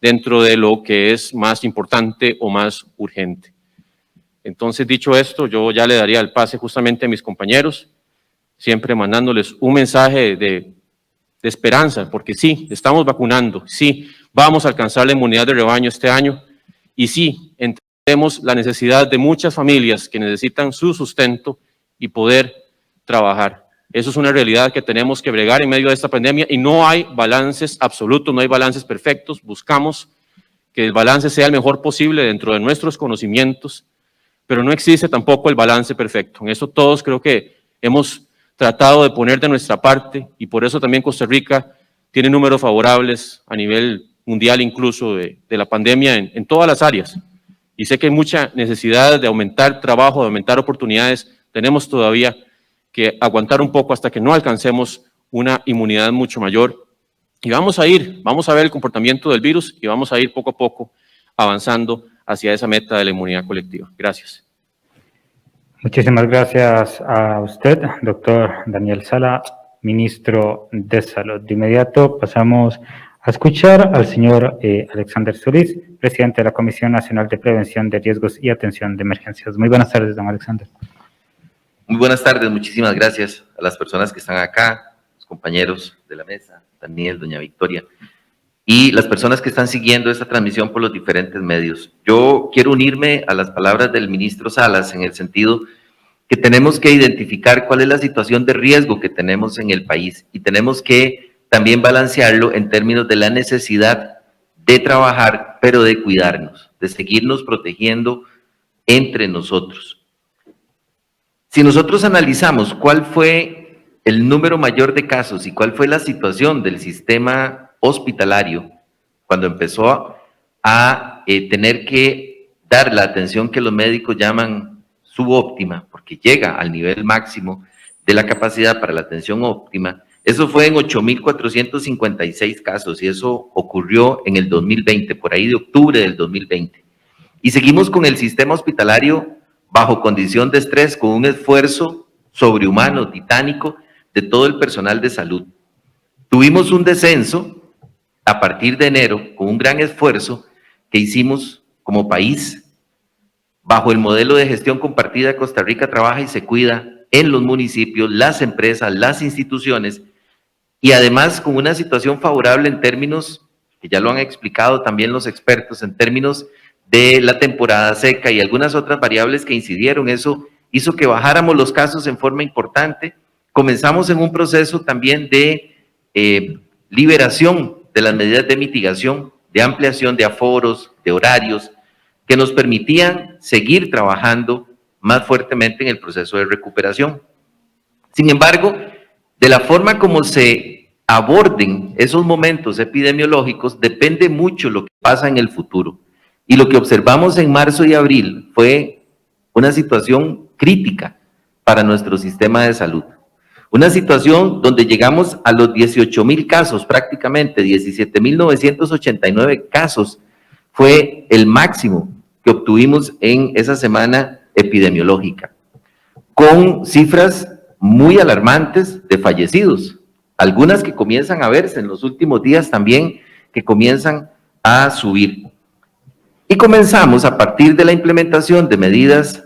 dentro de lo que es más importante o más urgente. Entonces, dicho esto, yo ya le daría el pase justamente a mis compañeros, siempre mandándoles un mensaje de esperanza, porque sí, estamos vacunando, sí, vamos a alcanzar la inmunidad de rebaño este año, y sí, entendemos la necesidad de muchas familias que necesitan su sustento y poder trabajar. Eso es una realidad que tenemos que bregar en medio de esta pandemia y no hay balances absolutos, no hay balances perfectos. Buscamos que el balance sea el mejor posible dentro de nuestros conocimientos, pero no existe tampoco el balance perfecto. En eso todos creo que hemos tratado de poner de nuestra parte y por eso también Costa Rica tiene números favorables a nivel mundial incluso de la pandemia en todas las áreas. Y sé que hay mucha necesidad de aumentar trabajo, de aumentar oportunidades. Tenemos todavía que aguantar un poco hasta que no alcancemos una inmunidad mucho mayor. Y vamos a ver el comportamiento del virus y vamos a ir poco a poco avanzando hacia esa meta de la inmunidad colectiva. Gracias. Muchísimas gracias a usted, doctor Daniel Sala, ministro de Salud. De inmediato pasamos a escuchar al señor Alexander Solís, presidente de la Comisión Nacional de Prevención de Riesgos y Atención de Emergencias. Muy buenas tardes, don Alexander. Muy buenas tardes, muchísimas gracias a las personas que están acá, los compañeros de la mesa, Daniel, doña Victoria, y las personas que están siguiendo esta transmisión por los diferentes medios. Yo quiero unirme a las palabras del ministro Salas en el sentido que tenemos que identificar cuál es la situación de riesgo que tenemos en el país y tenemos que también balancearlo en términos de la necesidad de trabajar, pero de cuidarnos, de seguirnos protegiendo entre nosotros. Si nosotros analizamos cuál fue el número mayor de casos y cuál fue la situación del sistema hospitalario cuando empezó a tener que dar la atención que los médicos llaman subóptima, porque llega al nivel máximo de la capacidad para la atención óptima, eso fue en 8,456 casos y eso ocurrió en el 2020, por ahí de octubre del 2020. Y seguimos con el sistema hospitalario bajo condición de estrés, con un esfuerzo sobrehumano, titánico, de todo el personal de salud. Tuvimos un descenso a partir de enero, con un gran esfuerzo que hicimos como país, bajo el modelo de gestión compartida. Costa Rica trabaja y se cuida en los municipios, las empresas, las instituciones, y además con una situación favorable en términos, que ya lo han explicado también los expertos, en términos de la temporada seca y algunas otras variables que incidieron. Eso hizo que bajáramos los casos en forma importante. Comenzamos en un proceso también de liberación de las medidas de mitigación, de ampliación de aforos, de horarios, que nos permitían seguir trabajando más fuertemente en el proceso de recuperación. Sin embargo, de la forma como se aborden esos momentos epidemiológicos, depende mucho lo que pasa en el futuro. Y lo que observamos en marzo y abril fue una situación crítica para nuestro sistema de salud. Una situación donde llegamos a los 18,000 casos, prácticamente 17,989 casos, fue el máximo que obtuvimos en esa semana epidemiológica, con cifras muy alarmantes de fallecidos, algunas que comienzan a verse en los últimos días también, que comienzan a subir. Y comenzamos a partir de la implementación de medidas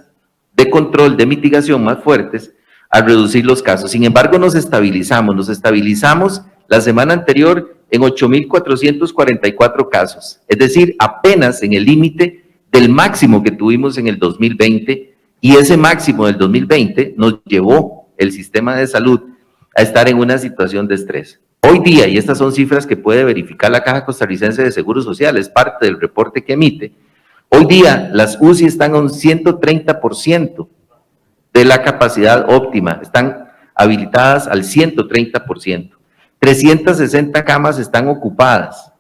de control, de mitigación más fuertes, a reducir los casos. Sin embargo, nos estabilizamos la semana anterior en 8,444 casos, es decir, apenas en el límite del máximo que tuvimos en el 2020, y ese máximo del 2020 nos llevó el sistema de salud a estar en una situación de estrés. Hoy día, y estas son cifras que puede verificar la Caja Costarricense de Seguro Social, es parte del reporte que emite, hoy día las UCI están a un 130% de la capacidad óptima, están habilitadas al 130%. 360 camas están ocupadas,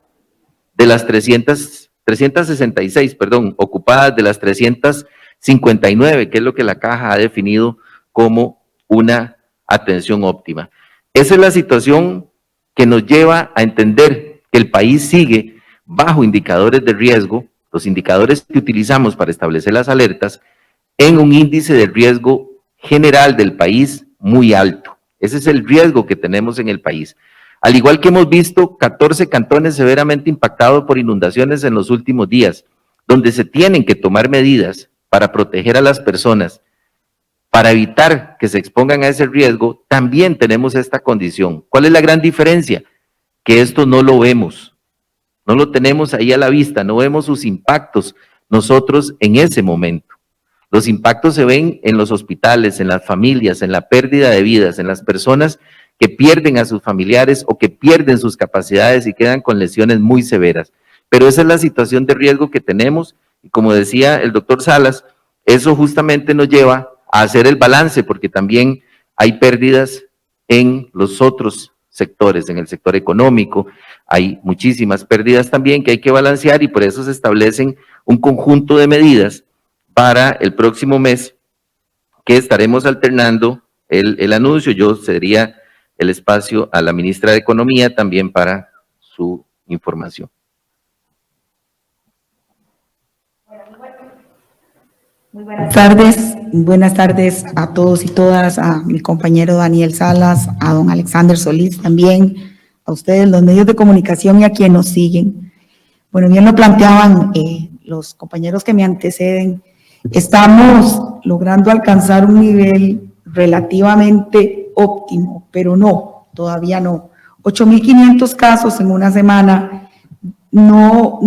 de las 366, ocupadas de las 359, que es lo que la Caja ha definido como una atención óptima. Esa es la situación que nos lleva a entender que el país sigue bajo indicadores de riesgo, los indicadores que utilizamos para establecer las alertas, en un índice de riesgo general del país muy alto. Ese es el riesgo que tenemos en el país. Al igual que hemos visto 14 cantones severamente impactados por inundaciones en los últimos días, donde se tienen que tomar medidas para proteger a las personas, para evitar que se expongan a ese riesgo, también tenemos esta condición. ¿Cuál es la gran diferencia? Que esto no lo vemos, no lo tenemos ahí a la vista, no vemos sus impactos nosotros en ese momento. Los impactos se ven en los hospitales, en las familias, en la pérdida de vidas, en las personas que pierden a sus familiares o que pierden sus capacidades y quedan con lesiones muy severas. Pero esa es la situación de riesgo que tenemos y como decía el doctor Salas, eso justamente nos lleva a hacer el balance porque también hay pérdidas en los otros sectores, en el sector económico, hay muchísimas pérdidas también que hay que balancear y por eso se establecen un conjunto de medidas para el próximo mes que estaremos alternando el anuncio. Yo cedería el espacio a la ministra de Economía también para su información. Muy buenas tardes a todos y todas, a mi compañero Daniel Salas, a don Alexander Solís también, a ustedes, los medios de comunicación y a quienes nos siguen. Bueno, bien lo planteaban los compañeros que me anteceden, estamos logrando alcanzar un nivel relativamente óptimo, pero no, todavía no. 8.500 casos en una semana no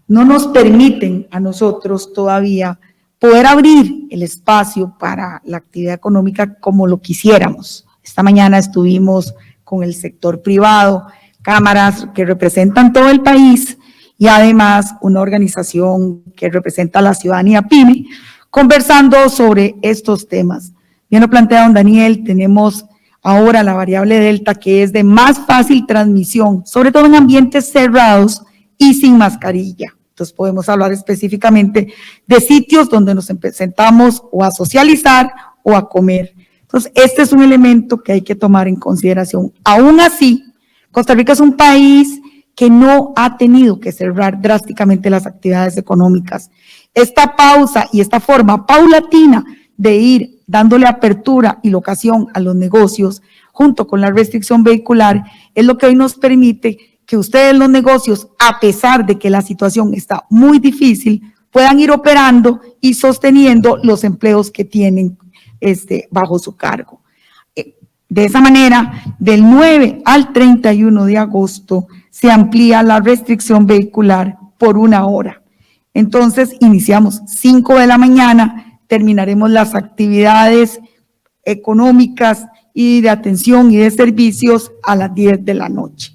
nos permiten a nosotros todavía poder abrir el espacio para la actividad económica como lo quisiéramos. Esta mañana estuvimos con el sector privado, cámaras que representan todo el país y además una organización que representa a la ciudadanía PYME, conversando sobre estos temas. Bien lo plantea don Daniel, tenemos ahora la variable delta que es de más fácil transmisión, sobre todo en ambientes cerrados y sin mascarilla. Entonces podemos hablar específicamente de sitios donde nos sentamos o a socializar o a comer. Entonces este es un elemento que hay que tomar en consideración. Aún así, Costa Rica es un país que no ha tenido que cerrar drásticamente las actividades económicas. Esta pausa y esta forma paulatina de ir dándole apertura y locación a los negocios junto con la restricción vehicular es lo que hoy nos permite que ustedes los negocios, a pesar de que la situación está muy difícil, puedan ir operando y sosteniendo los empleos que tienen bajo su cargo. De esa manera, del 9 al 31 de agosto se amplía la restricción vehicular por 1 hora. Entonces, iniciamos 5 de la mañana, terminaremos las actividades económicas y de atención y de servicios a las 10 de la noche.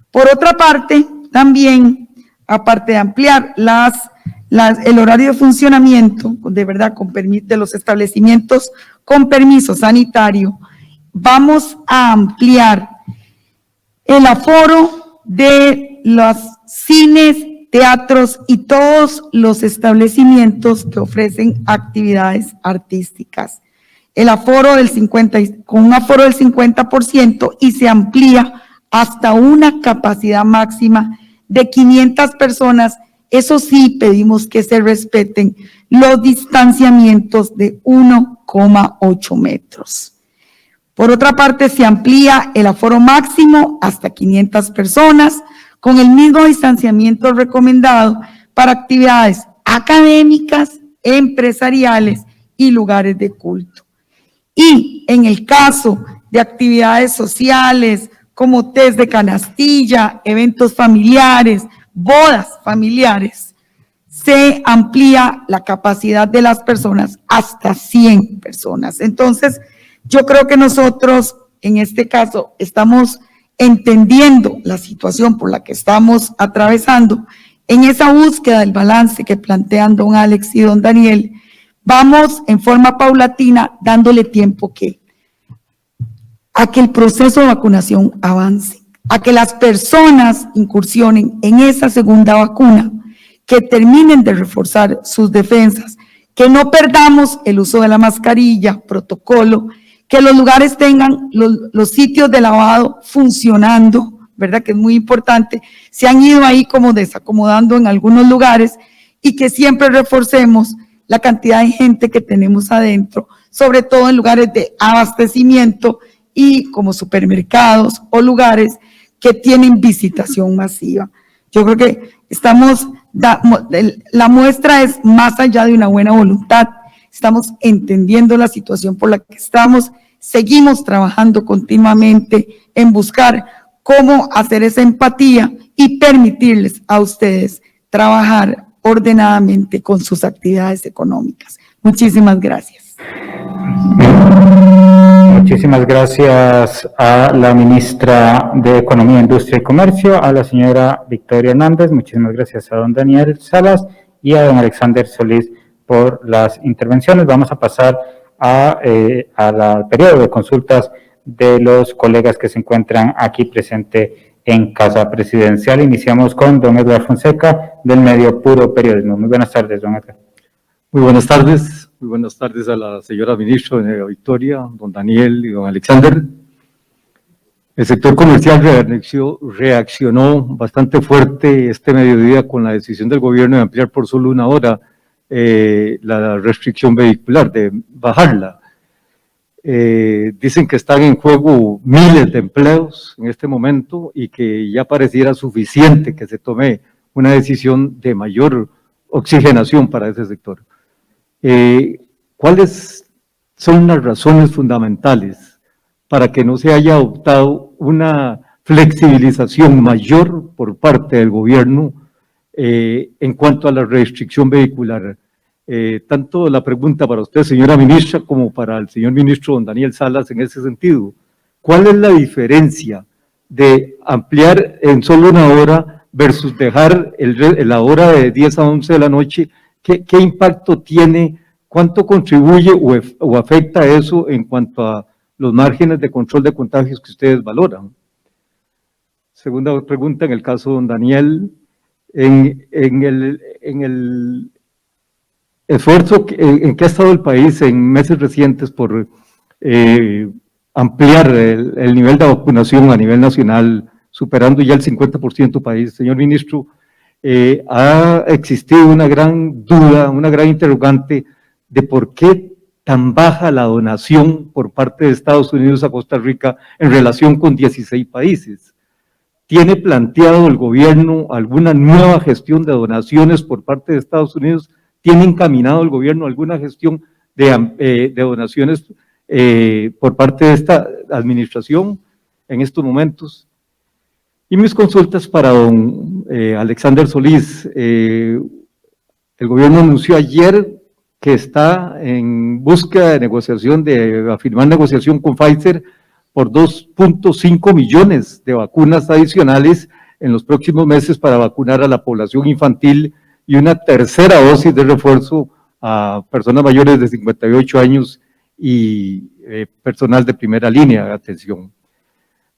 Por otra parte, también, aparte de ampliar el horario de funcionamiento, de verdad, de los establecimientos con permiso sanitario, vamos a ampliar el aforo de los cines, teatros y todos los establecimientos que ofrecen actividades artísticas. El aforo con un aforo del 50% y se amplía hasta una capacidad máxima de 500 personas. Eso sí, pedimos que se respeten los distanciamientos de 1,8 metros. Por otra parte, se amplía el aforo máximo hasta 500 personas con el mismo distanciamiento recomendado para actividades académicas, empresariales y lugares de culto. Y en el caso de actividades sociales, como test de canastilla, eventos familiares, bodas familiares, se amplía la capacidad de las personas hasta 100 personas. Entonces, yo creo que nosotros, en este caso, estamos entendiendo la situación por la que estamos atravesando. En esa búsqueda del balance que plantean don Alex y don Daniel, vamos en forma paulatina dándole tiempo a que el proceso de vacunación avance, a que las personas incursionen en esa segunda vacuna, que terminen de reforzar sus defensas, que no perdamos el uso de la mascarilla, protocolo, que los lugares tengan los sitios de lavado funcionando, ¿verdad? Que es muy importante. Se han ido ahí como desacomodando en algunos lugares y que siempre reforcemos la cantidad de gente que tenemos adentro, sobre todo en lugares de abastecimiento y como supermercados o lugares que tienen visitación masiva. Yo creo que la muestra es más allá de una buena voluntad. Estamos entendiendo la situación por la que estamos, seguimos trabajando continuamente en buscar cómo hacer esa empatía y permitirles a ustedes trabajar ordenadamente con sus actividades económicas. Muchísimas gracias. Muchísimas gracias a la ministra de Economía, Industria y Comercio, a la señora Victoria Hernández. Muchísimas gracias a don Daniel Salas y a don Alexander Solís por las intervenciones. Vamos a pasar al periodo de consultas de los colegas que se encuentran aquí presentes en Casa Presidencial. Iniciamos con don Edgar Fonseca, del medio Puro Periodismo. Muy buenas tardes, don Edgar. Muy buenas tardes a la señora ministra, doña Victoria, don Daniel y don Alexander. El sector comercial reaccionó bastante fuerte este mediodía con la decisión del gobierno de ampliar por solo 1 hora la restricción vehicular, de bajarla. Dicen que están en juego miles de empleos en este momento y que ya pareciera suficiente que se tome una decisión de mayor oxigenación para ese sector. ¿Cuáles son las razones fundamentales para que no se haya adoptado una flexibilización mayor por parte del gobierno en cuanto a la restricción vehicular? Tanto la pregunta para usted, señora ministra, como para el señor ministro don Daniel Salas en ese sentido. ¿Cuál es la diferencia de ampliar en solo 1 hora versus dejar la hora de 10 a 11 de la noche? ¿Qué impacto tiene? ¿Cuánto contribuye o afecta eso en cuanto a los márgenes de control de contagios que ustedes valoran? Segunda pregunta, en el caso de don Daniel, en el esfuerzo en que ha estado el país en meses recientes por ampliar el nivel de vacunación a nivel nacional, superando ya el 50% país, señor ministro, ha existido una gran duda, una gran interrogante de por qué tan baja la donación por parte de Estados Unidos a Costa Rica en relación con 16 países. ¿Tiene planteado el gobierno alguna nueva gestión de donaciones por parte de Estados Unidos? ¿Tiene encaminado el gobierno alguna gestión de donaciones por parte de esta administración en estos momentos? Y mis consultas para don Alexander Solís. El gobierno anunció ayer que está en búsqueda de negociación, de firmar negociación con Pfizer por 2.5 millones de vacunas adicionales en los próximos meses para vacunar a la población infantil y una tercera dosis de refuerzo a personas mayores de 58 años y personal de primera línea de atención.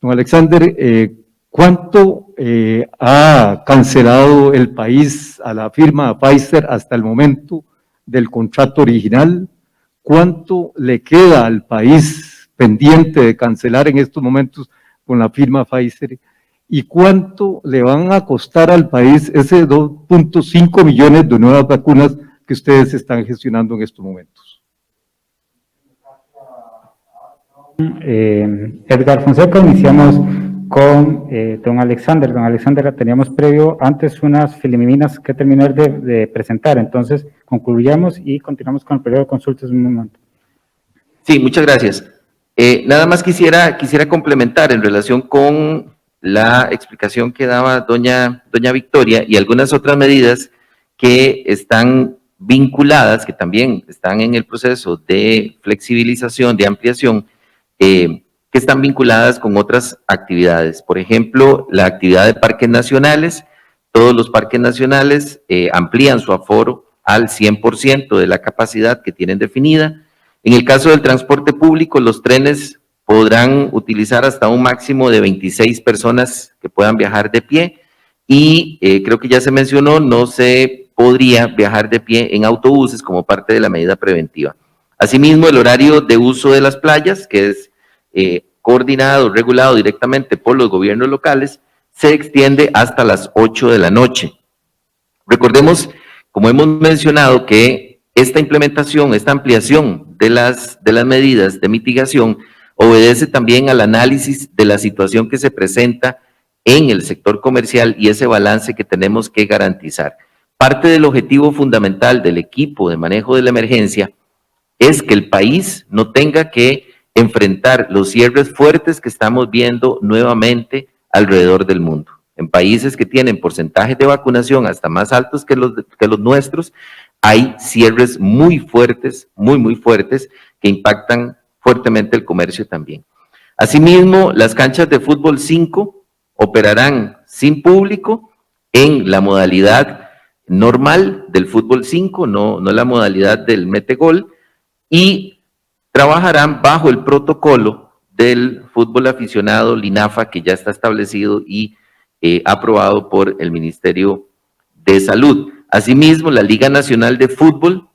Don Alexander, ¿cuánto ha cancelado el país a la firma Pfizer hasta el momento del contrato original? ¿Cuánto le queda al país pendiente de cancelar en estos momentos con la firma Pfizer? ¿Y cuánto le van a costar al país ese 2.5 millones de nuevas vacunas que ustedes están gestionando en estos momentos? Edgar Fonseca, iniciamos con don Alexander. Don Alexander, teníamos previo antes unas filiminas que terminar de presentar, entonces concluyamos y continuamos con el periodo de consultas en un momento. Sí, muchas gracias. Nada más quisiera complementar en relación con la explicación que daba doña Victoria y algunas otras medidas que están vinculadas, que también están en el proceso de flexibilización, de ampliación, que están vinculadas con otras actividades. Por ejemplo, la actividad de parques nacionales. Todos los parques nacionales amplían su aforo al 100% de la capacidad que tienen definida. En el caso del transporte público, los trenes podrán utilizar hasta un máximo de 26 personas que puedan viajar de pie y creo que ya se mencionó, no se podría viajar de pie en autobuses como parte de la medida preventiva. Asimismo, el horario de uso de las playas, que es coordinado, regulado directamente por los gobiernos locales, se extiende hasta las 8 de la noche. Recordemos, como hemos mencionado, que esta implementación, esta ampliación de las medidas de mitigación obedece también al análisis de la situación que se presenta en el sector comercial y ese balance que tenemos que garantizar. Parte del objetivo fundamental del equipo de manejo de la emergencia es que el país no tenga que enfrentar los cierres fuertes que estamos viendo nuevamente alrededor del mundo. En países que tienen porcentajes de vacunación hasta más altos que los nuestros, hay cierres muy fuertes, muy fuertes, que impactan fuertemente el comercio también. Asimismo, las canchas de fútbol 5 operarán sin público en la modalidad normal del fútbol 5, no la modalidad del metegol, y trabajarán bajo el protocolo del fútbol aficionado LINAFA, que ya está establecido y aprobado por el Ministerio de Salud. Asimismo, la Liga Nacional de Fútbol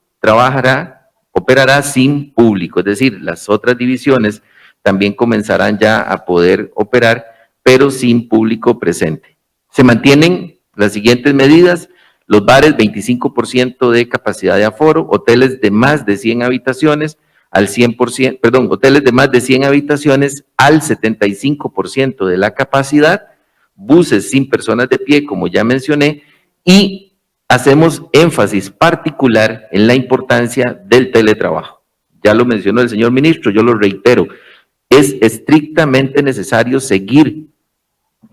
operará sin público, es decir, las otras divisiones también comenzarán ya a poder operar, pero sin público presente. Se mantienen las siguientes medidas: los bares 25% de capacidad de aforo, hoteles de más de 100 habitaciones al 100%, hoteles de más de 100 habitaciones al 75% de la capacidad, buses sin personas de pie, como ya mencioné, y hacemos énfasis particular en la importancia del teletrabajo. Ya lo mencionó el señor ministro, yo lo reitero, es estrictamente necesario seguir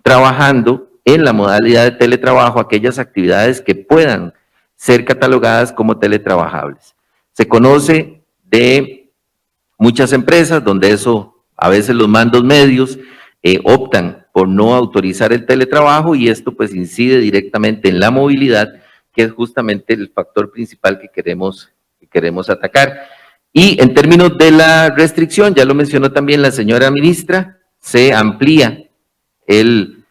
trabajando en la modalidad de teletrabajo aquellas actividades que puedan ser catalogadas como teletrabajables. Se conoce de muchas empresas donde eso, a veces los mandos medios optan por no autorizar el teletrabajo y esto pues incide directamente en la movilidad, que es justamente el factor principal que queremos atacar. Y en términos de la restricción, ya lo mencionó también la señora ministra, se amplía el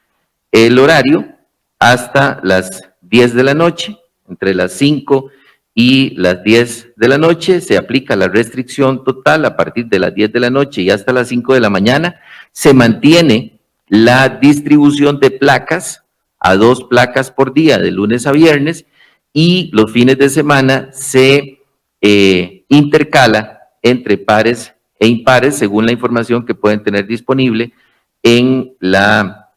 horario hasta las 10 de la noche, entre las 5 y las 10 de la noche, se aplica la restricción total a partir de las 10 de la noche y hasta las 5 de la mañana, se mantiene la distribución de placas a 2 placas por día de lunes a viernes y los fines de semana se intercala entre pares e impares según la información que pueden tener disponible en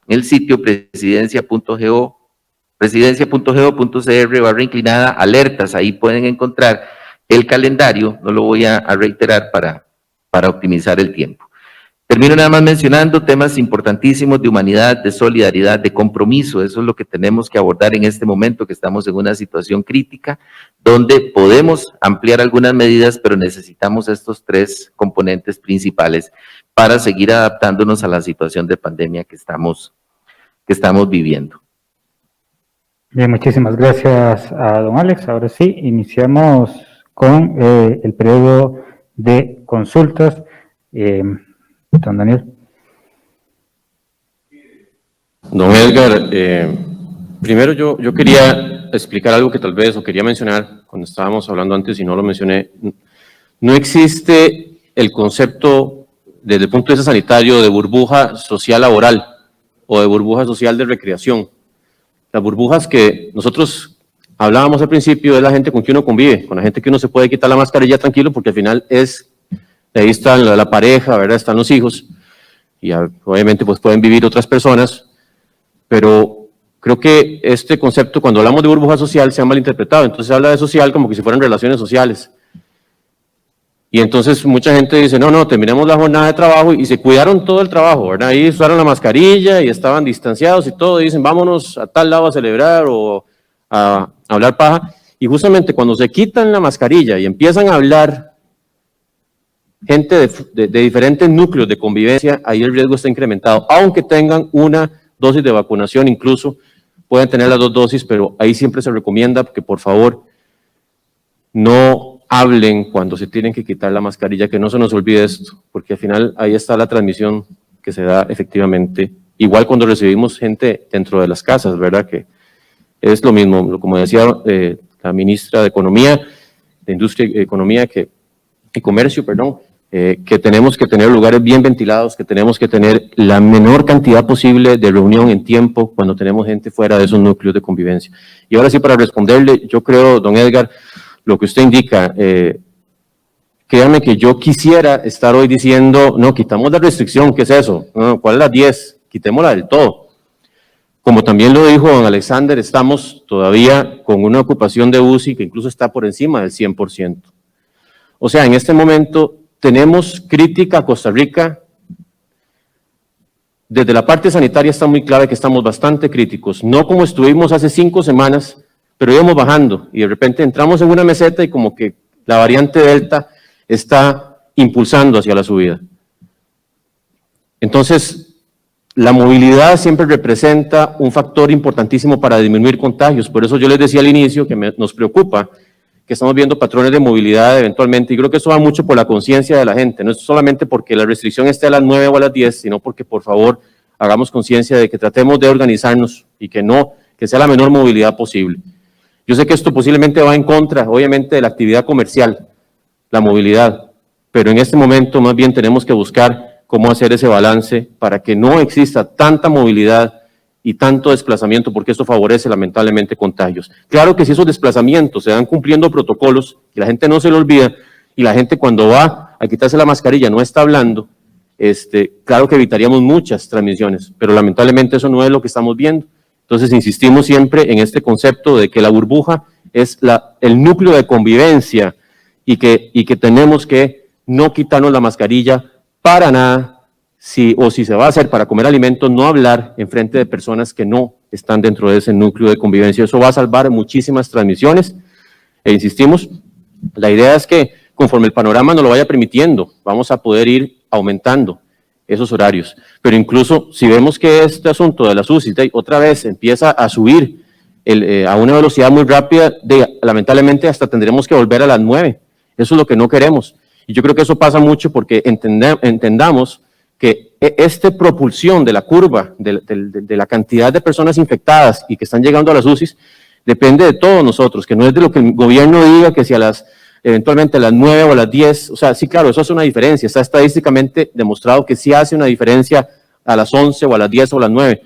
el sitio presidencia.go.cr/inclinada alertas. Ahí pueden encontrar el calendario, no lo voy a reiterar para optimizar el tiempo. Termino nada más mencionando temas importantísimos de humanidad, de solidaridad, de compromiso. Eso es lo que tenemos que abordar en este momento, que estamos en una situación crítica, donde podemos ampliar algunas medidas, pero necesitamos estos 3 componentes principales para seguir adaptándonos a la situación de pandemia que estamos viviendo. Bien, muchísimas gracias a don Alex. Ahora sí, iniciamos con el periodo de consultas. Don Daniel. Don Edgar, primero yo quería explicar algo que tal vez, o quería mencionar cuando estábamos hablando antes y no lo mencioné. No existe el concepto, desde el punto de vista sanitario, de burbuja social laboral o de burbuja social de recreación. Las burbujas que nosotros hablábamos al principio es la gente con que uno convive, con la gente que uno se puede quitar la mascarilla tranquilo, porque al final ahí está la pareja, ¿verdad? Están los hijos, y obviamente pues pueden vivir otras personas, pero creo que este concepto, cuando hablamos de burbuja social, se ha malinterpretado. Entonces se habla de social como que si fueran relaciones sociales. Y entonces mucha gente dice, no, terminamos la jornada de trabajo y se cuidaron todo el trabajo, ¿verdad? Ahí usaron la mascarilla y estaban distanciados y todo, y dicen, vámonos a tal lado a celebrar o a hablar paja. Y justamente cuando se quitan la mascarilla y empiezan a hablar gente de diferentes núcleos de convivencia, ahí el riesgo está incrementado, aunque tengan una dosis de vacunación, incluso pueden tener las 2 dosis, pero ahí siempre se recomienda que por favor no hablen cuando se tienen que quitar la mascarilla, que no se nos olvide esto, porque al final ahí está la transmisión que se da efectivamente, igual cuando recibimos gente dentro de las casas, ¿verdad? Que es lo mismo, como decía la ministra de Economía, de Industria y Comercio, que tenemos que tener lugares bien ventilados, que tenemos que tener la menor cantidad posible de reunión en tiempo cuando tenemos gente fuera de esos núcleos de convivencia. Y ahora sí, para responderle, yo creo, don Edgar, lo que usted indica, créanme que yo quisiera estar hoy diciendo, no, quitamos la restricción, ¿qué es eso? No, ¿cuál es la 10? Quitémosla del todo. Como también lo dijo don Alexander, estamos todavía con una ocupación de UCI que incluso está por encima del 100%. O sea, en este momento tenemos crítica a Costa Rica. Desde la parte sanitaria está muy clave que estamos bastante críticos, no como estuvimos hace 5 semanas, pero íbamos bajando y de repente entramos en una meseta y como que la variante Delta está impulsando hacia la subida. Entonces, la movilidad siempre representa un factor importantísimo para disminuir contagios, por eso yo les decía al inicio que nos preocupa que estamos viendo patrones de movilidad eventualmente, y creo que eso va mucho por la conciencia de la gente, no es solamente porque la restricción esté a las 9 o a las 10, sino porque por favor hagamos conciencia de que tratemos de organizarnos y que sea la menor movilidad posible. Yo sé que esto posiblemente va en contra, obviamente, de la actividad comercial, la movilidad, pero en este momento más bien tenemos que buscar cómo hacer ese balance para que no exista tanta movilidad y tanto desplazamiento, porque esto favorece lamentablemente contagios. Claro que si esos desplazamientos se dan cumpliendo protocolos, y la gente no se lo olvida, y la gente cuando va a quitarse la mascarilla no está hablando, claro que evitaríamos muchas transmisiones, pero lamentablemente eso no es lo que estamos viendo. Entonces insistimos siempre en este concepto de que la burbuja es el núcleo de convivencia y que tenemos que no quitarnos la mascarilla para nada, si se va a hacer para comer alimentos, no hablar en frente de personas que no están dentro de ese núcleo de convivencia. Eso va a salvar muchísimas transmisiones. E insistimos, la idea es que conforme el panorama nos lo vaya permitiendo, vamos a poder ir aumentando esos horarios. Pero incluso si vemos que este asunto de las UCI otra vez empieza a subir a una velocidad muy rápida, lamentablemente hasta tendremos que volver a las 9. Eso es lo que no queremos. Y yo creo que eso pasa mucho porque entendamos que esta propulsión de la curva, de la cantidad de personas infectadas y que están llegando a las UCIs, depende de todos nosotros, que no es de lo que el gobierno diga que si eventualmente a las 9 o a las 10, o sea, sí, claro, eso hace una diferencia, está estadísticamente demostrado que sí hace una diferencia a las 11 o a las 10 o a las 9,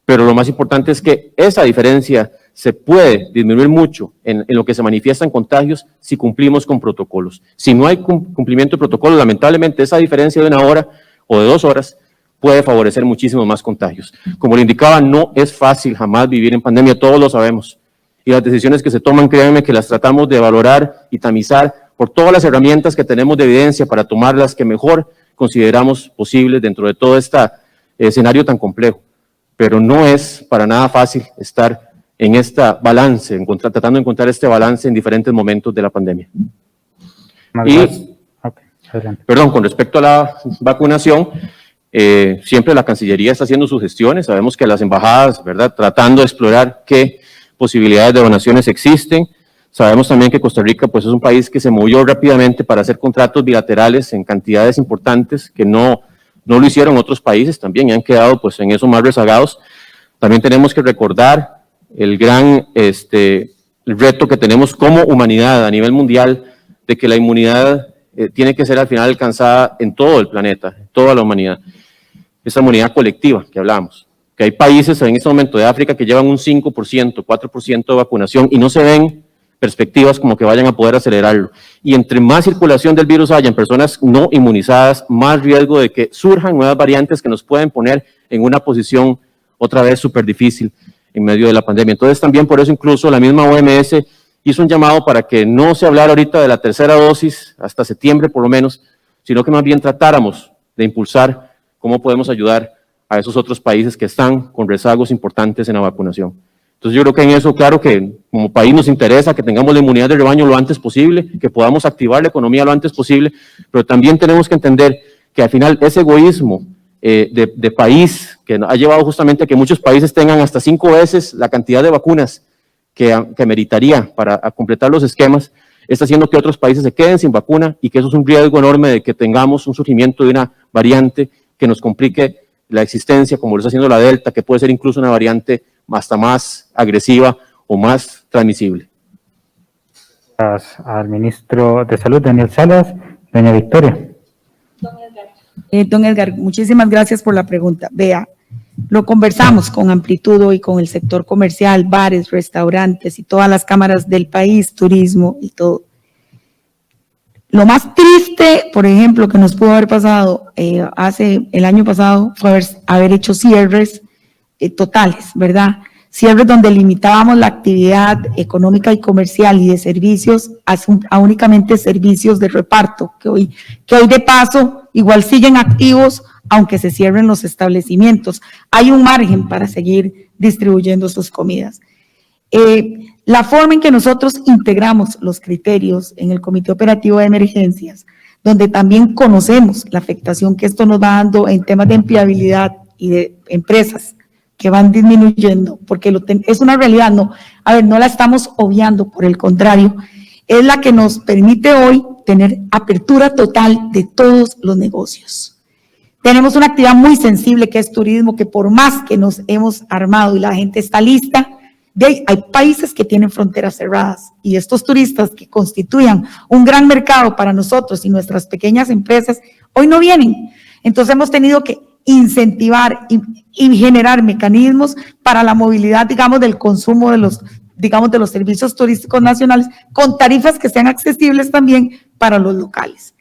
pero lo más importante es que esa diferencia se puede disminuir mucho en lo que se manifiesta en contagios si cumplimos con protocolos. Si no hay cumplimiento de protocolos, lamentablemente esa diferencia de 1 hora o de 2 horas puede favorecer muchísimos más contagios. Como le indicaba, no es fácil jamás vivir en pandemia, todos lo sabemos. Y las decisiones que se toman, créanme que las tratamos de valorar y tamizar por todas las herramientas que tenemos de evidencia para tomar las que mejor consideramos posibles dentro de todo este escenario tan complejo. Pero no es para nada fácil estar en este balance, tratando de encontrar este balance en diferentes momentos de la pandemia. Perdón, con respecto a la vacunación, siempre la Cancillería está haciendo sus gestiones, sabemos que las embajadas, ¿verdad?, tratando de explorar qué posibilidades de donaciones existen. Sabemos también que Costa Rica pues, es un país que se movió rápidamente para hacer contratos bilaterales en cantidades importantes que no lo hicieron otros países también y han quedado pues, en eso más rezagados. También tenemos que recordar el gran el reto que tenemos como humanidad a nivel mundial de que la inmunidad tiene que ser al final alcanzada en todo el planeta, en toda la humanidad. Esa inmunidad colectiva que hablábamos. Que hay países en este momento de África que llevan un 5%, 4% de vacunación y no se ven perspectivas como que vayan a poder acelerarlo. Y entre más circulación del virus haya en personas no inmunizadas, más riesgo de que surjan nuevas variantes que nos pueden poner en una posición otra vez súper difícil en medio de la pandemia. Entonces también por eso incluso la misma OMS hizo un llamado para que no se hablara ahorita de la tercera dosis hasta septiembre por lo menos, sino que más bien tratáramos de impulsar cómo podemos ayudar a esos otros países que están con rezagos importantes en la vacunación. Entonces yo creo que en eso, claro que como país nos interesa que tengamos la inmunidad de rebaño lo antes posible, que podamos activar la economía lo antes posible, pero también tenemos que entender que al final ese egoísmo de país que ha llevado justamente a que muchos países tengan hasta 5 veces la cantidad de vacunas que meritaría para completar los esquemas, está haciendo que otros países se queden sin vacuna y que eso es un riesgo enorme de que tengamos un surgimiento de una variante que nos complique la existencia, como lo está haciendo la Delta, que puede ser incluso una variante hasta más agresiva o más transmisible. Gracias al ministro de Salud, Daniel Salas. Doña Victoria. Don Edgar, muchísimas gracias por la pregunta. Vea, lo conversamos con amplitud hoy con el sector comercial, bares, restaurantes y todas las cámaras del país, turismo y todo. Lo más triste, por ejemplo, que nos pudo haber pasado el año pasado fue haber hecho cierres totales, ¿verdad? Cierres donde limitábamos la actividad económica y comercial y de servicios a únicamente servicios de reparto, que hoy de paso igual siguen activos aunque se cierren los establecimientos. Hay un margen para seguir distribuyendo sus comidas. La forma en que nosotros integramos los criterios en el Comité Operativo de Emergencias, donde también conocemos la afectación que esto nos va dando en temas de empleabilidad y de empresas que van disminuyendo, porque es una realidad, no la estamos obviando, por el contrario, es la que nos permite hoy tener apertura total de todos los negocios. Tenemos una actividad muy sensible que es turismo, que por más que nos hemos armado y la gente está lista, hay países que tienen fronteras cerradas y estos turistas que constituyan un gran mercado para nosotros y nuestras pequeñas empresas, hoy no vienen. Entonces hemos tenido que incentivar y generar mecanismos para la movilidad, digamos, del consumo de los servicios turísticos nacionales con tarifas que sean accesibles también para los locales.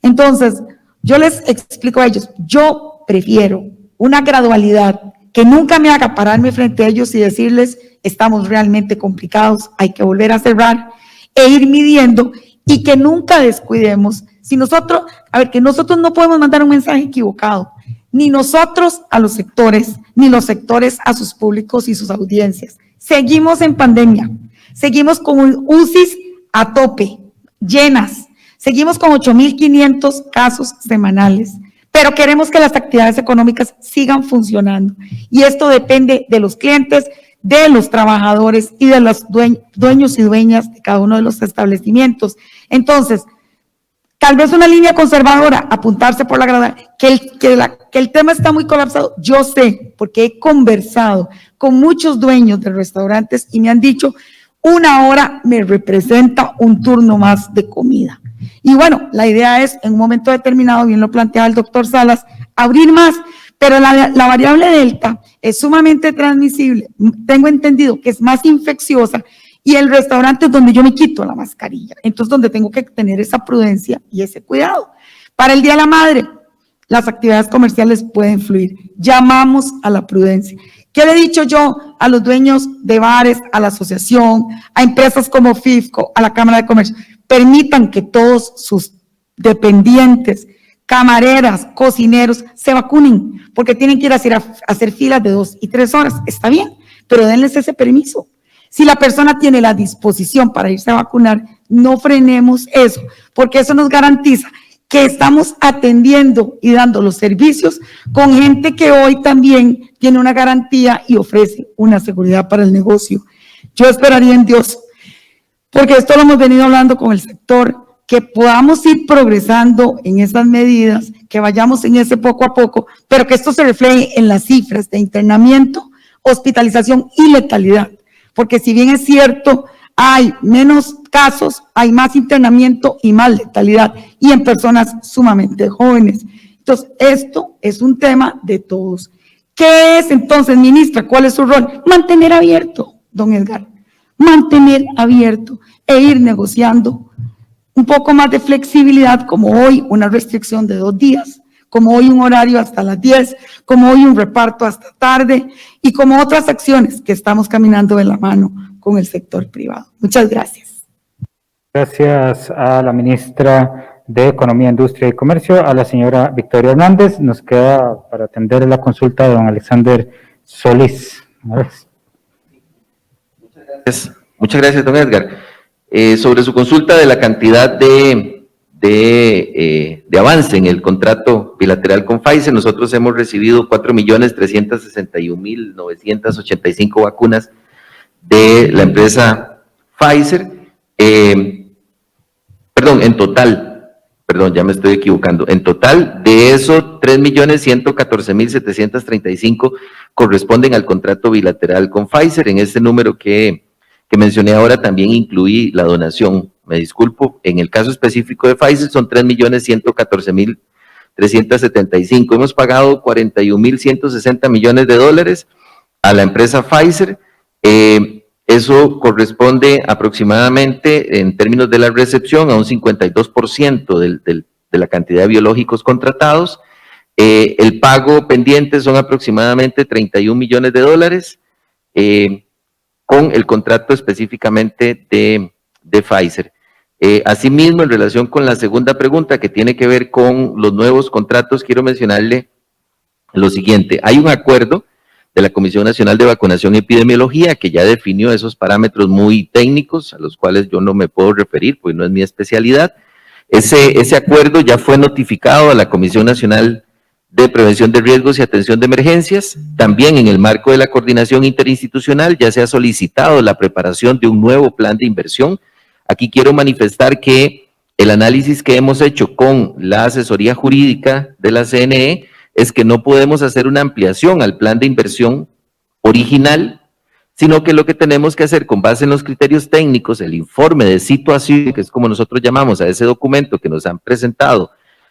Entonces, yo les explico a ellos, yo prefiero una gradualidad que nunca me haga pararme frente a ellos y decirles, estamos realmente complicados, hay que volver a cerrar e ir midiendo y que nunca descuidemos. Que nosotros no podemos mandar un mensaje equivocado, ni nosotros a los sectores, ni los sectores a sus públicos y sus audiencias. Seguimos en pandemia, seguimos con UCIs a tope, llenas, seguimos con 8.500 casos semanales, pero queremos que las actividades económicas sigan funcionando y esto depende de los clientes, de los trabajadores y de los dueños y dueñas de cada uno de los establecimientos. Entonces, tal vez una línea conservadora, apuntarse por la grada, que el tema está muy colapsado, yo sé, porque he conversado con muchos dueños de restaurantes y me han dicho, 1 hora me representa un turno más de comida. Y bueno, la idea es, en un momento determinado, bien lo planteaba el doctor Salas, abrir más, pero la variable delta es sumamente transmisible, tengo entendido que es más infecciosa, y el restaurante es donde yo me quito la mascarilla, entonces donde tengo que tener esa prudencia y ese cuidado. Para el Día de la Madre, las actividades comerciales pueden fluir, llamamos a la prudencia. ¿Qué le he dicho yo a los dueños de bares, a la asociación, a empresas como FIFCO, a la Cámara de Comercio? Permitan que todos sus dependientes, camareras, cocineros, se vacunen, porque tienen que ir a hacer filas de 2 y 3 horas, está bien, pero denles ese permiso. Si la persona tiene la disposición para irse a vacunar, no frenemos eso, porque eso nos garantiza que estamos atendiendo y dando los servicios con gente que hoy también tiene una garantía y ofrece una seguridad para el negocio. Yo esperaría en Dios, porque esto lo hemos venido hablando con el sector, que podamos ir progresando en esas medidas, que vayamos en ese poco a poco, pero que esto se refleje en las cifras de internamiento, hospitalización y letalidad. Porque si bien es cierto, hay menos casos, hay más internamiento y más letalidad, y en personas sumamente jóvenes. Entonces, esto es un tema de todos. ¿Qué es entonces, ministra? ¿Cuál es su rol? Mantener abierto, don Edgar, mantener abierto e ir negociando un poco más de flexibilidad, como hoy una restricción de 2 días, como hoy un horario hasta las 10, como hoy un reparto hasta tarde y como otras acciones que estamos caminando de la mano con el sector privado. Muchas gracias. Gracias a la ministra de Economía, Industria y Comercio, a la señora Victoria Hernández. Nos queda para atender la consulta de don Alexander Solís. Muchas gracias, don Edgar. Sobre su consulta de la cantidad de avance en el contrato bilateral con Pfizer, nosotros hemos recibido 4.361.985 vacunas de la empresa Pfizer, en total, ya me estoy equivocando, en total de eso 3.114.735 corresponden al contrato bilateral con Pfizer. En ese número que mencioné ahora también incluí la donación. Me disculpo, en el caso específico de Pfizer son 3.114.375. Hemos pagado $41.160 millones a la empresa Pfizer. Eso corresponde aproximadamente, en términos de la recepción, a un 52% de la cantidad de biológicos contratados. El pago pendiente son aproximadamente 31 millones de dólares, con el contrato específicamente de Pfizer. Asimismo, en relación con la segunda pregunta, que tiene que ver con los nuevos contratos, quiero mencionarle lo siguiente. Hay un acuerdo de la Comisión Nacional de Vacunación y Epidemiología que ya definió esos parámetros muy técnicos, a los cuales yo no me puedo referir, pues no es mi especialidad. Ese acuerdo ya fue notificado a la Comisión Nacional de Prevención de Riesgos y Atención de Emergencias. También en el marco de la coordinación interinstitucional ya se ha solicitado la preparación de un nuevo plan de inversión. Aquí quiero manifestar que el análisis que hemos hecho con la asesoría jurídica de la CNE es que no podemos hacer una ampliación al plan de inversión original, sino que lo que tenemos que hacer con base en los criterios técnicos, el informe de situación, que es como nosotros llamamos a ese documento que nos han presentado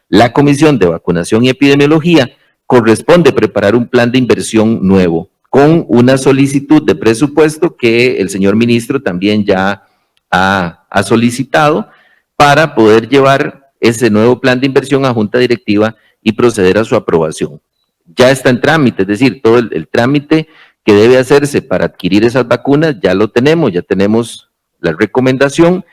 la Comisión de Vacunación y Epidemiología, corresponde preparar un plan de inversión nuevo, con una solicitud de presupuesto que el señor ministro también ya ha solicitado para poder llevar ese nuevo plan de inversión a Junta Directiva y proceder a su aprobación. Ya está en trámite, es decir, todo el trámite que debe hacerse para adquirir esas vacunas ya lo tenemos, ya tenemos la recomendación,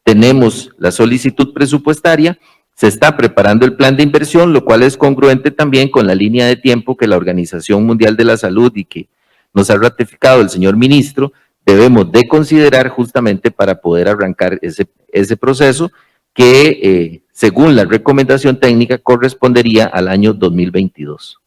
tenemos la solicitud presupuestaria, se está preparando el plan de inversión, lo cual es congruente también con la línea de tiempo que la Organización Mundial de la Salud y que nos ha ratificado el señor ministro, debemos de considerar justamente para poder arrancar ese proceso que según la recomendación técnica correspondería al año 2022.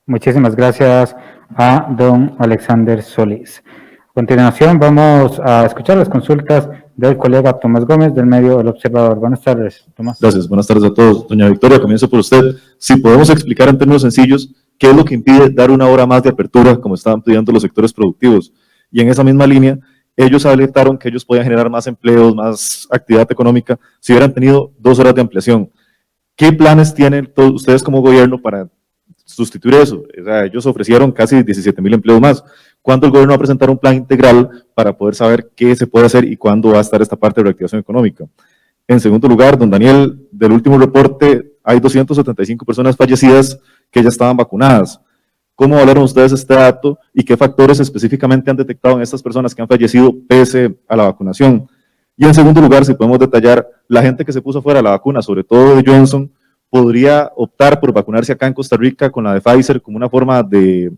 Muchísimas gracias a don Alexander Solís. A continuación vamos a escuchar las consultas del colega Tomás Gómez del medio El Observador. Buenas tardes, Tomás. Gracias, buenas tardes a todos. Doña Victoria, comienzo por usted. Si podemos explicar en términos sencillos qué es lo que impide dar una hora más de apertura, como estaban pidiendo los sectores productivos. Y en esa misma línea, ellos alertaron que ellos podían generar más empleos, más actividad económica, si hubieran tenido 2 horas de ampliación. ¿Qué planes tienen todos ustedes como gobierno para sustituir eso? O sea, ellos ofrecieron casi 17,000 empleos más. ¿Cuándo el gobierno va a presentar un plan integral para poder saber qué se puede hacer y cuándo va a estar esta parte de reactivación económica? En segundo lugar, don Daniel, del último reporte, hay 275 personas fallecidas que ya estaban vacunadas. ¿Cómo valoran ustedes este dato y qué factores específicamente han detectado en estas personas que han fallecido pese a la vacunación? Y en segundo lugar, si podemos detallar, la gente que se puso fuera de la vacuna, sobre todo de Johnson, podría optar por vacunarse acá en Costa Rica con la de Pfizer como una forma de,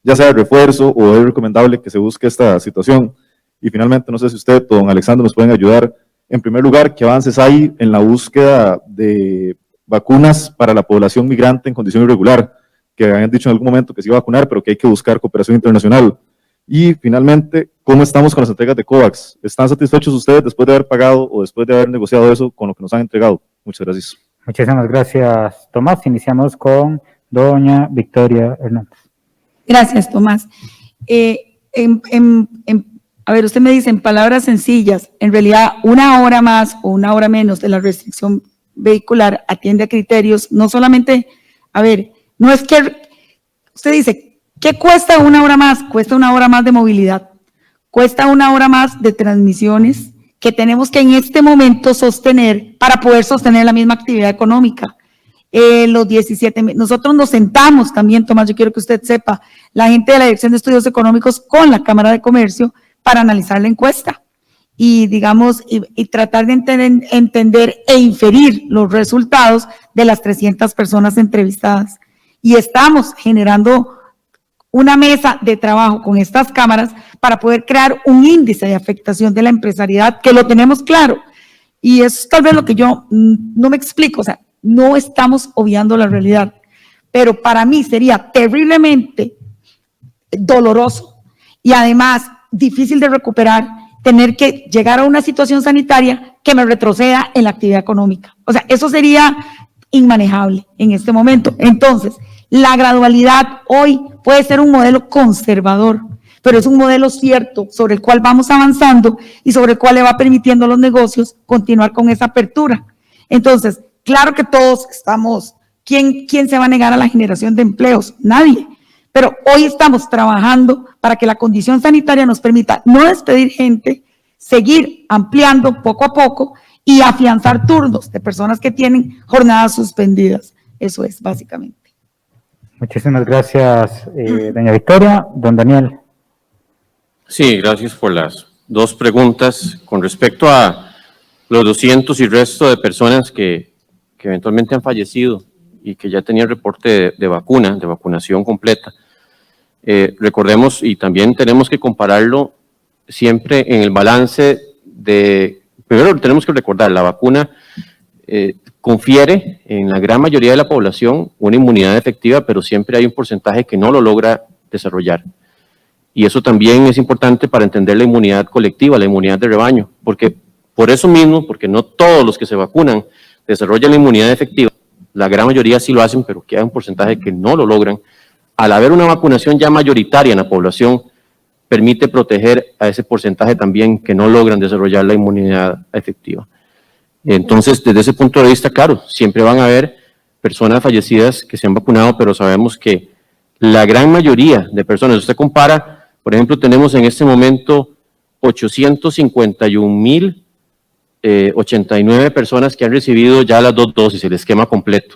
ya sea de refuerzo o es recomendable que se busque esta situación. Y finalmente, no sé si usted, don Alexander, nos pueden ayudar. En primer lugar, ¿qué avances hay en la búsqueda de vacunas para la población migrante en condición irregular? Que habían dicho en algún momento que se iba a vacunar, pero que hay que buscar cooperación internacional. Y finalmente, ¿cómo estamos con las entregas de COVAX? ¿Están satisfechos ustedes después de haber pagado o después de haber negociado eso con lo que nos han entregado? Muchas gracias. Muchísimas gracias, Tomás. Iniciamos con doña Victoria Hernández. Gracias, Tomás. A ver, usted me dice en palabras sencillas, en realidad 1 hora más o 1 hora menos de la restricción vehicular atiende a criterios, no solamente, a ver, no es que, usted dice, ¿qué cuesta 1 hora más? Cuesta 1 hora más de movilidad, cuesta 1 hora más de transmisiones que tenemos que en este momento sostener para poder sostener la misma actividad económica. Los 17,000, nosotros nos sentamos también, Tomás, yo quiero que usted sepa, la gente de la Dirección de Estudios Económicos con la Cámara de Comercio para analizar la encuesta y digamos, y tratar de entender e inferir los resultados de las 300 personas entrevistadas. Y estamos generando una mesa de trabajo con estas cámaras para poder crear un índice de afectación de la empresariedad, que lo tenemos claro. Y eso es tal vez lo que yo no me explico, o sea, no estamos obviando la realidad, pero para mí sería terriblemente doloroso y además difícil de recuperar tener que llegar a una situación sanitaria que me retroceda en la actividad económica. O sea, eso sería inmanejable en este momento. Entonces, la gradualidad hoy puede ser un modelo conservador, pero es un modelo cierto sobre el cual vamos avanzando y sobre el cual le va permitiendo a los negocios continuar con esa apertura. Entonces, claro que todos estamos, ¿quién se va a negar a la generación de empleos? Nadie. pero hoy estamos trabajando para que la condición sanitaria nos permita no despedir gente, seguir ampliando poco a poco y afianzar turnos de personas que tienen jornadas suspendidas. Eso es, básicamente. Muchísimas gracias, doña Victoria. Don Daniel. Sí, gracias por las dos preguntas. Con respecto a los 200 y resto de personas que eventualmente han fallecido y que ya tenían reporte de vacuna, de vacunación completa, recordemos, y también tenemos que compararlo siempre en el balance de, primero tenemos que recordar, la vacuna confiere en la gran mayoría de la población una inmunidad efectiva, pero siempre hay un porcentaje que no lo logra desarrollar. Y eso también es importante para entender la inmunidad colectiva, la inmunidad de rebaño, porque por eso mismo, porque no todos los que se vacunan desarrollan la inmunidad efectiva, la gran mayoría sí lo hacen, pero queda un porcentaje que no lo logran. Al haber una vacunación ya mayoritaria en la población, permite proteger a ese porcentaje también que no logran desarrollar la inmunidad efectiva. Entonces, desde ese punto de vista, claro, siempre van a haber personas fallecidas que se han vacunado, pero sabemos que la gran mayoría de personas, usted compara, por ejemplo, tenemos en este momento 851,089 personas que han recibido ya las 2 dosis, el esquema completo.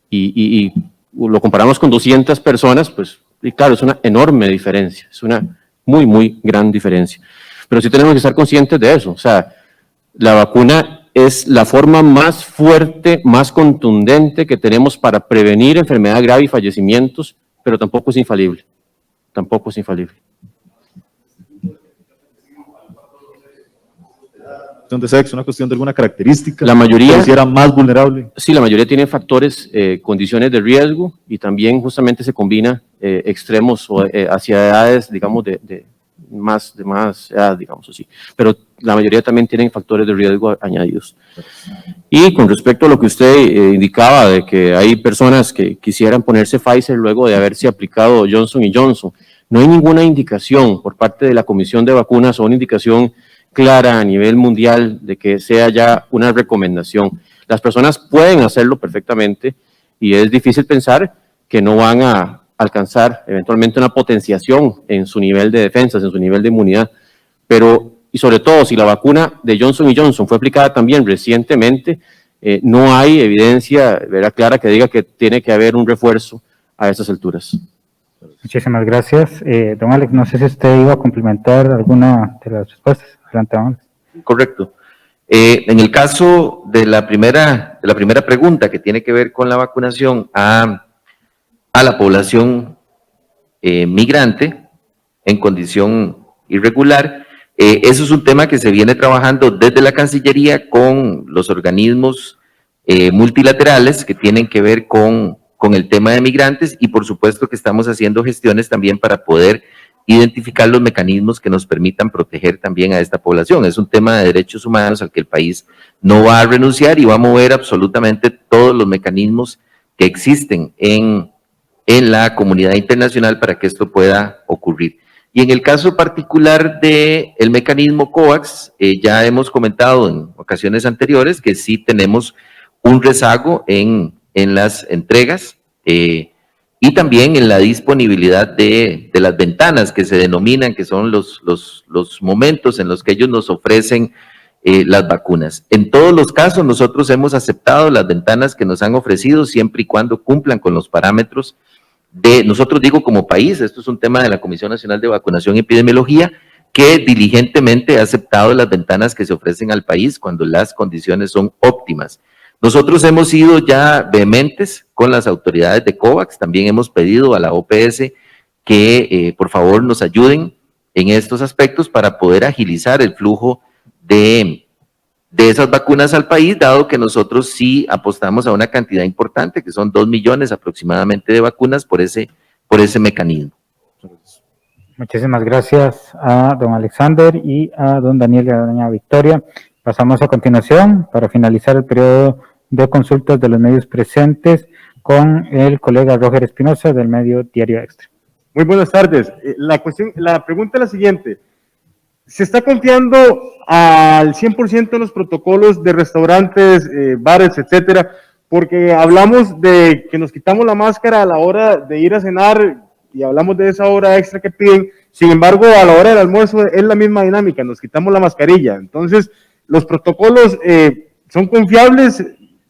Y lo comparamos con 200 personas, pues, y claro, es una enorme diferencia, es una muy, muy gran diferencia. Pero sí tenemos que estar conscientes de eso, o sea, la vacuna es la forma más fuerte, más contundente que tenemos para prevenir enfermedad grave y fallecimientos, pero tampoco es infalible, tampoco es infalible. ¿De sexo, una cuestión de alguna característica? La mayoría, si era más vulnerable. Sí, la mayoría tiene factores, condiciones de riesgo y también justamente se combina extremos o hacia edades, digamos, de más edad, digamos así. Pero la mayoría también tienen factores de riesgo añadidos. Y con respecto a lo que usted indicaba de que hay personas que quisieran ponerse Pfizer luego de haberse aplicado Johnson & Johnson, no hay ninguna indicación por parte de la Comisión de Vacunas o una indicación clara a nivel mundial de que sea ya una recomendación. Las personas pueden hacerlo perfectamente y es difícil pensar que no van a alcanzar eventualmente una potenciación en su nivel de defensas, en su nivel de inmunidad, pero y sobre todo si la vacuna de Johnson & Johnson fue aplicada también recientemente, no hay evidencia clara que diga que tiene que haber un refuerzo a estas alturas. Muchísimas gracias. Don Alex, no sé si usted iba a complementar alguna de las respuestas. Adelante, don Alex. Correcto. En el caso de la primera pregunta que tiene que ver con la vacunación a la población migrante en condición irregular, eso es un tema que se viene trabajando desde la Cancillería con los organismos multilaterales que tienen que ver con el tema de migrantes y por supuesto que estamos haciendo gestiones también para poder identificar los mecanismos que nos permitan proteger también a esta población. Es un tema de derechos humanos al que el país no va a renunciar y va a mover absolutamente todos los mecanismos que existen en la comunidad internacional para que esto pueda ocurrir. Y en el caso particular del mecanismo COVAX, ya hemos comentado en ocasiones anteriores que sí tenemos un rezago en las entregas y también en la disponibilidad de las ventanas que se denominan, que son los momentos en los que ellos nos ofrecen las vacunas. En todos los casos nosotros hemos aceptado las ventanas que nos han ofrecido siempre y cuando cumplan con los parámetros de, nosotros digo como país, esto es un tema de la Comisión Nacional de Vacunación y Epidemiología, que diligentemente ha aceptado las ventanas que se ofrecen al país cuando las condiciones son óptimas. Nosotros hemos sido ya vehementes con las autoridades de COVAX, también hemos pedido a la OPS que por favor nos ayuden en estos aspectos para poder agilizar el flujo de esas vacunas al país, dado que nosotros sí apostamos a una cantidad importante, que son 2 millones aproximadamente de vacunas por ese mecanismo. Muchísimas gracias a don Alexander y a don Daniel y a doña Victoria. Pasamos a continuación, para finalizar el periodo de consultas de los medios presentes, con el colega Roger Espinosa del medio Diario Extra. Muy buenas tardes. La pregunta es la siguiente. ¿Se está confiando al 100% en los protocolos de restaurantes, bares, etcétera? Porque hablamos de que nos quitamos la máscara a la hora de ir a cenar y hablamos de esa hora extra que piden. Sin embargo, a la hora del almuerzo es la misma dinámica, nos quitamos la mascarilla. Entonces, los protocolos son confiables.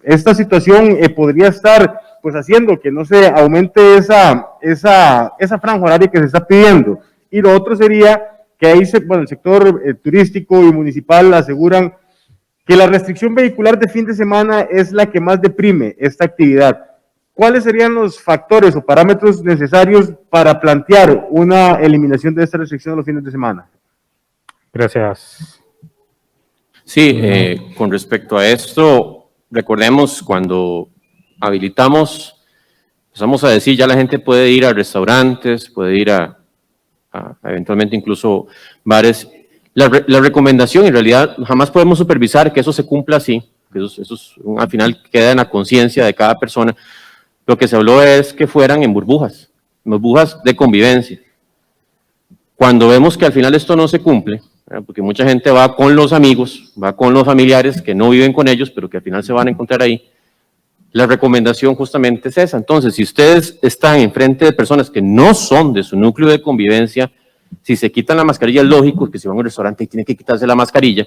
Esta situación podría estar pues haciendo que no se aumente esa franja horaria que se está pidiendo. Y lo otro sería que ahí el sector turístico y municipal aseguran que la restricción vehicular de fin de semana es la que más deprime esta actividad. ¿Cuáles serían los factores o parámetros necesarios para plantear una eliminación de esta restricción de los fines de semana? Gracias. Sí, con respecto a esto, recordemos cuando habilitamos, empezamos a decir, ya la gente puede ir a restaurantes, puede ir a eventualmente incluso bares. La recomendación, en realidad, jamás podemos supervisar que eso se cumpla así, que eso al final queda en la conciencia de cada persona. Lo que se habló es que fueran en burbujas de convivencia. Cuando vemos que al final esto no se cumple, porque mucha gente va con los amigos, va con los familiares que no viven con ellos, pero que al final se van a encontrar ahí, la recomendación justamente es esa. Entonces, si ustedes están enfrente de personas que no son de su núcleo de convivencia, si se quitan la mascarilla, es lógico que si van a un restaurante y tienen que quitarse la mascarilla,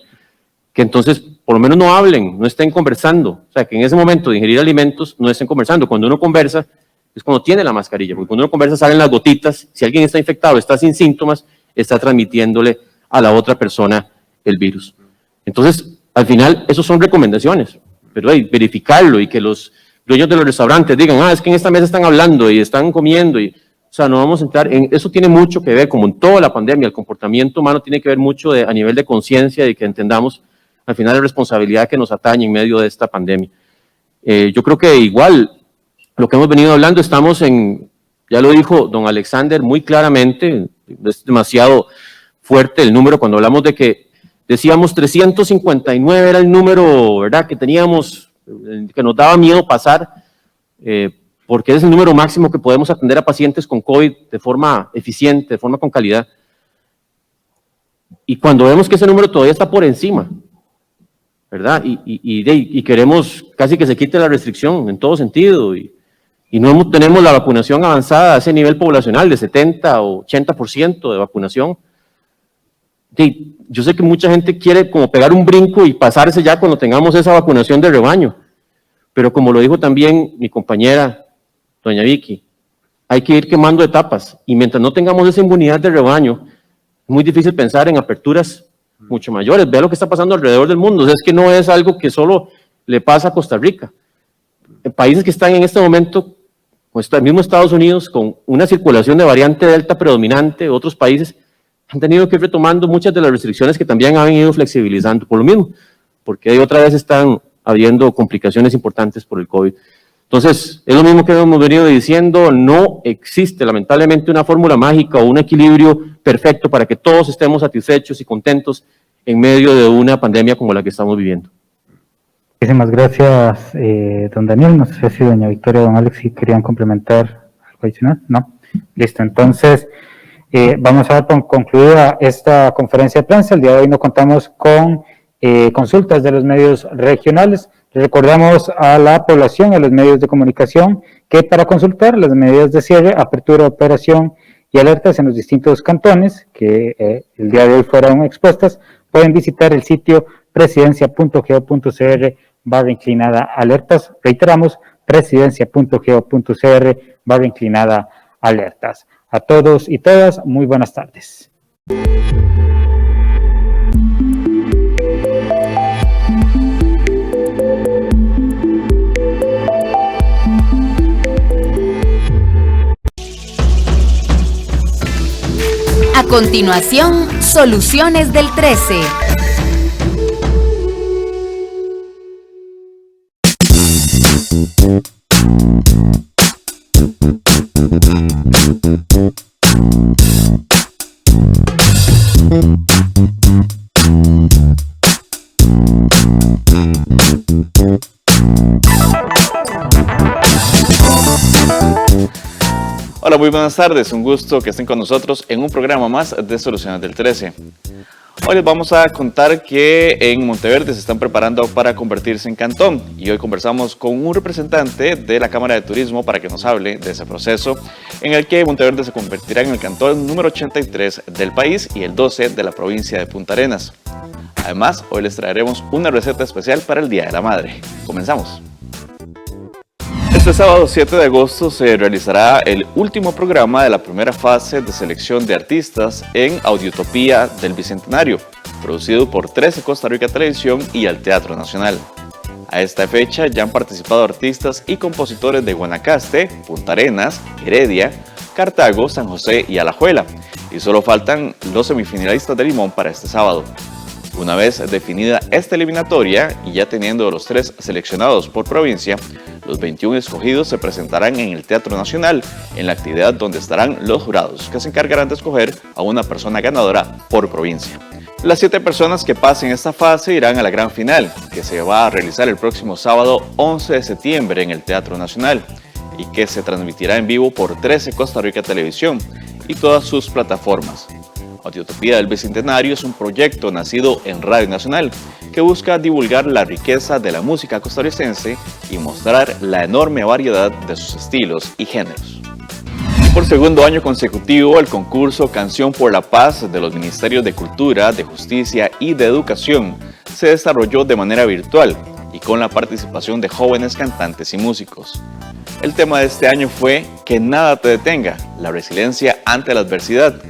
que entonces por lo menos no hablen, no estén conversando. O sea, que en ese momento de ingerir alimentos no estén conversando. Cuando uno conversa es cuando tiene la mascarilla, porque cuando uno conversa salen las gotitas. Si alguien está infectado, está sin síntomas, está transmitiéndole a la otra persona el virus. Entonces, al final, esos son recomendaciones, pero hay verificarlo y que los dueños de los restaurantes digan, es que en esta mesa están hablando y están comiendo y... O sea, no vamos a entrar en... Eso tiene mucho que ver, como en toda la pandemia, el comportamiento humano tiene que ver mucho a nivel de conciencia y que entendamos al final la responsabilidad que nos atañe en medio de esta pandemia. Yo creo que igual, lo que hemos venido hablando, estamos en... Ya lo dijo don Alexander muy claramente, es demasiado fuerte el número cuando hablamos de que decíamos 359 era el número, ¿verdad?, que teníamos, que nos daba miedo pasar, porque es el número máximo que podemos atender a pacientes con COVID de forma eficiente, de forma con calidad. Y cuando vemos que ese número todavía está por encima, ¿verdad? Y queremos casi que se quite la restricción en todo sentido, y no tenemos la vacunación avanzada a ese nivel poblacional de 70 o 80% de vacunación. Yo sé que mucha gente quiere como pegar un brinco y pasarse ya cuando tengamos esa vacunación de rebaño, pero como lo dijo también mi compañera, doña Vicky, hay que ir quemando etapas, y mientras no tengamos esa inmunidad de rebaño, es muy difícil pensar en aperturas mucho mayores. Vea lo que está pasando alrededor del mundo. O sea, es que no es algo que solo le pasa a Costa Rica. En países que están en este momento, como el mismo Estados Unidos, con una circulación de variante Delta predominante, otros países han tenido que ir retomando muchas de las restricciones que también han ido flexibilizando por lo mismo, porque ahí otra vez están habiendo complicaciones importantes por el COVID. Entonces, es lo mismo que hemos venido diciendo, no existe lamentablemente una fórmula mágica o un equilibrio perfecto para que todos estemos satisfechos y contentos en medio de una pandemia como la que estamos viviendo. Muchísimas gracias, don Daniel. No sé si doña Victoria o don Alex si querían complementar algo adicional. No. Listo, entonces vamos a dar por concluida esta conferencia de prensa. El día de hoy no contamos con consultas de los medios regionales. Recordamos a la población, a los medios de comunicación, que para consultar las medidas de cierre, apertura, operación y alertas en los distintos cantones que el día de hoy fueron expuestas, pueden visitar el sitio presidencia.go.cr/alertas. Reiteramos, presidencia.go.cr/alertas. A todos y todas, muy buenas tardes. A continuación, Soluciones del 13. Hola, muy buenas tardes. Un gusto que estén con nosotros en un programa más de Soluciones del 13. Hoy les vamos a contar que en Monteverde se están preparando para convertirse en cantón y hoy conversamos con un representante de la Cámara de Turismo para que nos hable de ese proceso en el que Monteverde se convertirá en el cantón número 83 del país y el 12 de la provincia de Punta Arenas. Además, hoy les traeremos una receta especial para el Día de la Madre. Comenzamos. Este sábado 7 de agosto se realizará el último programa de la primera fase de selección de artistas en Audiotopía del Bicentenario, producido por 13 Costa Rica Televisión y el Teatro Nacional. A esta fecha ya han participado artistas y compositores de Guanacaste, Punta Arenas, Heredia, Cartago, San José y Alajuela, y solo faltan los semifinalistas de Limón para este sábado. Una vez definida esta eliminatoria y ya teniendo los 3 seleccionados por provincia, los 21 escogidos se presentarán en el Teatro Nacional, en la actividad donde estarán los jurados, que se encargarán de escoger a una persona ganadora por provincia. Las 7 personas que pasen esta fase irán a la gran final, que se va a realizar el próximo sábado 11 de septiembre en el Teatro Nacional, y que se transmitirá en vivo por 13 Costa Rica Televisión y todas sus plataformas. Audiotopía del Bicentenario es un proyecto nacido en Radio Nacional que busca divulgar la riqueza de la música costarricense y mostrar la enorme variedad de sus estilos y géneros. Por segundo año consecutivo, el concurso Canción por la Paz de los Ministerios de Cultura, de Justicia y de Educación se desarrolló de manera virtual y con la participación de jóvenes cantantes y músicos. El tema de este año fue Que nada te detenga, la resiliencia ante la adversidad,